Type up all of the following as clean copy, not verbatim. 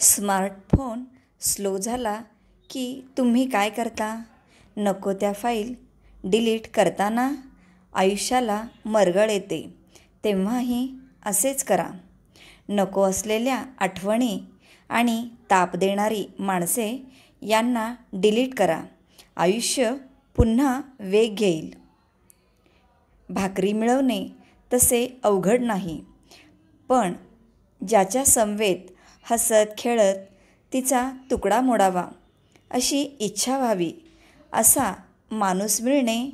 Smartphone slow झाला की तुम्ही काय करता? नको त्या फाईल डिलीट करताना आयुष्याला मरगळ येते, तेव्हाही असेच करा. नको असलेल्या आठवणी आणि ताप देणारी माणसे यांना डिलीट करा. आयुष्य पुन्हा वेग घेईल. भाकरी मिळवणे तसे अवघड नाही, पण ज्याच्या समवेत हसत खेळत तिचा तुकडा मोडावा अशी इच्छा व्हावी असा माणूस मिळणे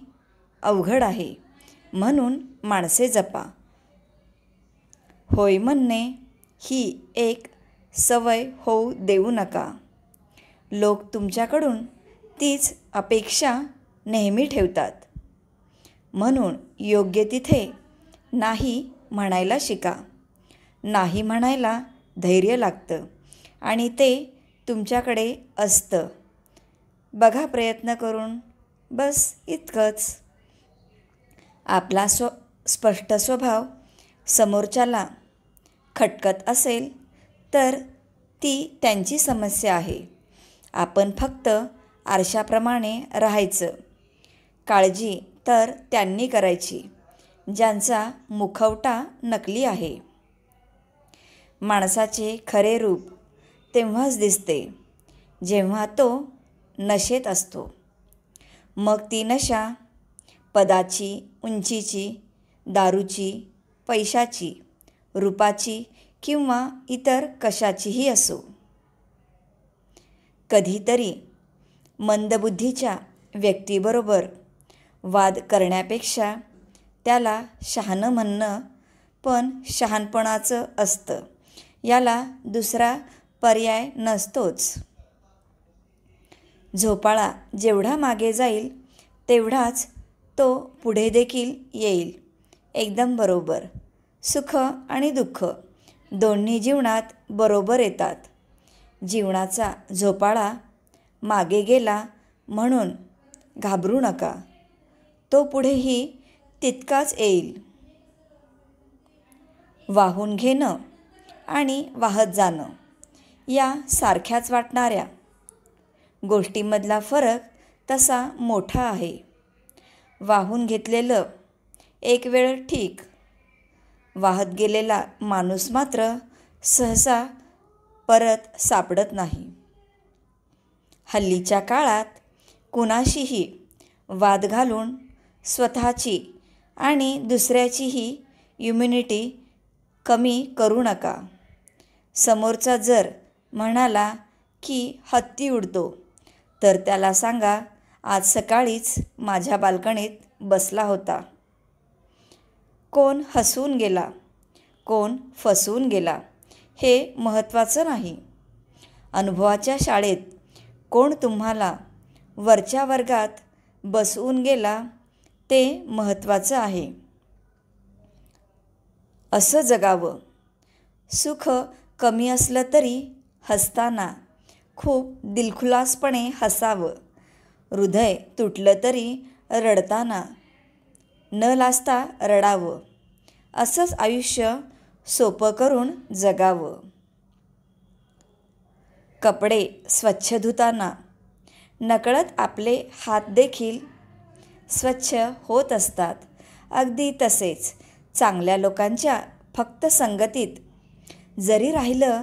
अवघड आहे. म्हणून माणसे जपा. होय म्हणणे ही एक सवय होऊ देऊ नका. लोक तुमच्याकडून तीच अपेक्षा नेहमी ठेवतात. म्हणून योग्य तिथे नाही म्हणायला शिका. नाही म्हणायला धैर्य लागतं आणि ते तुमच्याकडे असतं. बघा प्रयत्न करून. बस इतकंच. आपला स्पष्ट स्वभाव समोरच्याला खटकत असेल तर ती त्यांची समस्या आहे. आपण फक्त आरशाप्रमाणे राहायचं. काळजी तर त्यांनी करायची ज्यांचा मुखवटा नकली आहे. माणसाचे खरे रूप तेव्हाच दिसते जेव्हा तो नशेत असतो. मग ती नशा पदाची, उंचीची, दारूची, पैशाची, रूपाची किंवा इतर कशाचीही असो. कधीतरी मंदबुद्धीच्या व्यक्तीबरोबर वाद करण्यापेक्षा त्याला शहाणं म्हणणं पण शहाणपणाचं असतं. याला दुसरा पर्याय नसतोच. झोपाळा जेवढा मागे जाईल तेवढाच तो पुढे देखील येईल. एकदम बरोबर. सुख आणि दुःख दोन्ही जीवनात बरोबर येतात. जीवनाचा झोपाळा मागे गेला म्हणून घाबरू नका. तो पुढेही तितकाच येईल. वाहून घेणं आणि वाहत जाणं या सारख्याच वाटणाऱ्या गोष्टींमधला फरक तसा मोठा आहे. वाहून घेतलेलं एक वेळ ठीक, वाहत गेलेला माणूस मात्र सहसा परत सापडत नाही. हल्लीच्या काळात कुणाशीही वाद घालून स्वतःची आणि दुसऱ्याचीही इम्युनिटी कमी करू नका. समोरचा जर म्हणाला की हत्ती उडतो तर त्याला सांगा, आज सकाळीच माझ्या बाल्कनीत बसला होता. कोण हसवून गेला, कोण फसवून गेला हे महत्त्वाचं नाही. अनुभवाच्या शाळेत कोण तुम्हाला वरच्या वर्गात बसवून गेला ते महत्त्वाचं आहे. असं जगावं. सुख कमी असलं तरी हसताना खूप दिलखुलासपणे हसावं. हृदय तुटलं तरी रडताना न लाजता रडावं. असंच आयुष्य सोपं करून जगावं. कपडे स्वच्छ धुताना नकळत आपले हात देखील स्वच्छ होत असतात. अगदी तसेच चांगल्या लोकांच्या फक्त संगतीत जरी राहिलं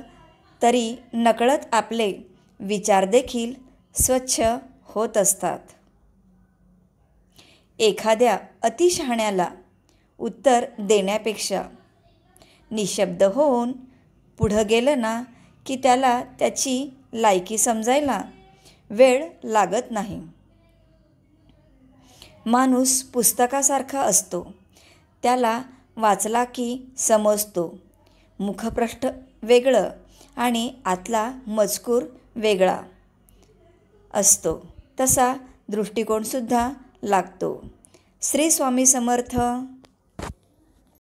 तरी नकळत आपले विचार देखील स्वच्छ होत असतात. एखाद्या अतिशहाण्याला उत्तर देण्यापेक्षा निशब्द होऊन पुढं गेलं ना की त्याला त्याची लायकी समजायला वेळ लागत नाही. माणूस पुस्तकासारखा असतो. त्याला वाचला की समजतो. मुखपृष्ठ वेगळं आणि आतला मजकूर वेगळा असतो. तसा दृष्टिकोनसुद्धा लागतो. श्री स्वामी समर्थ.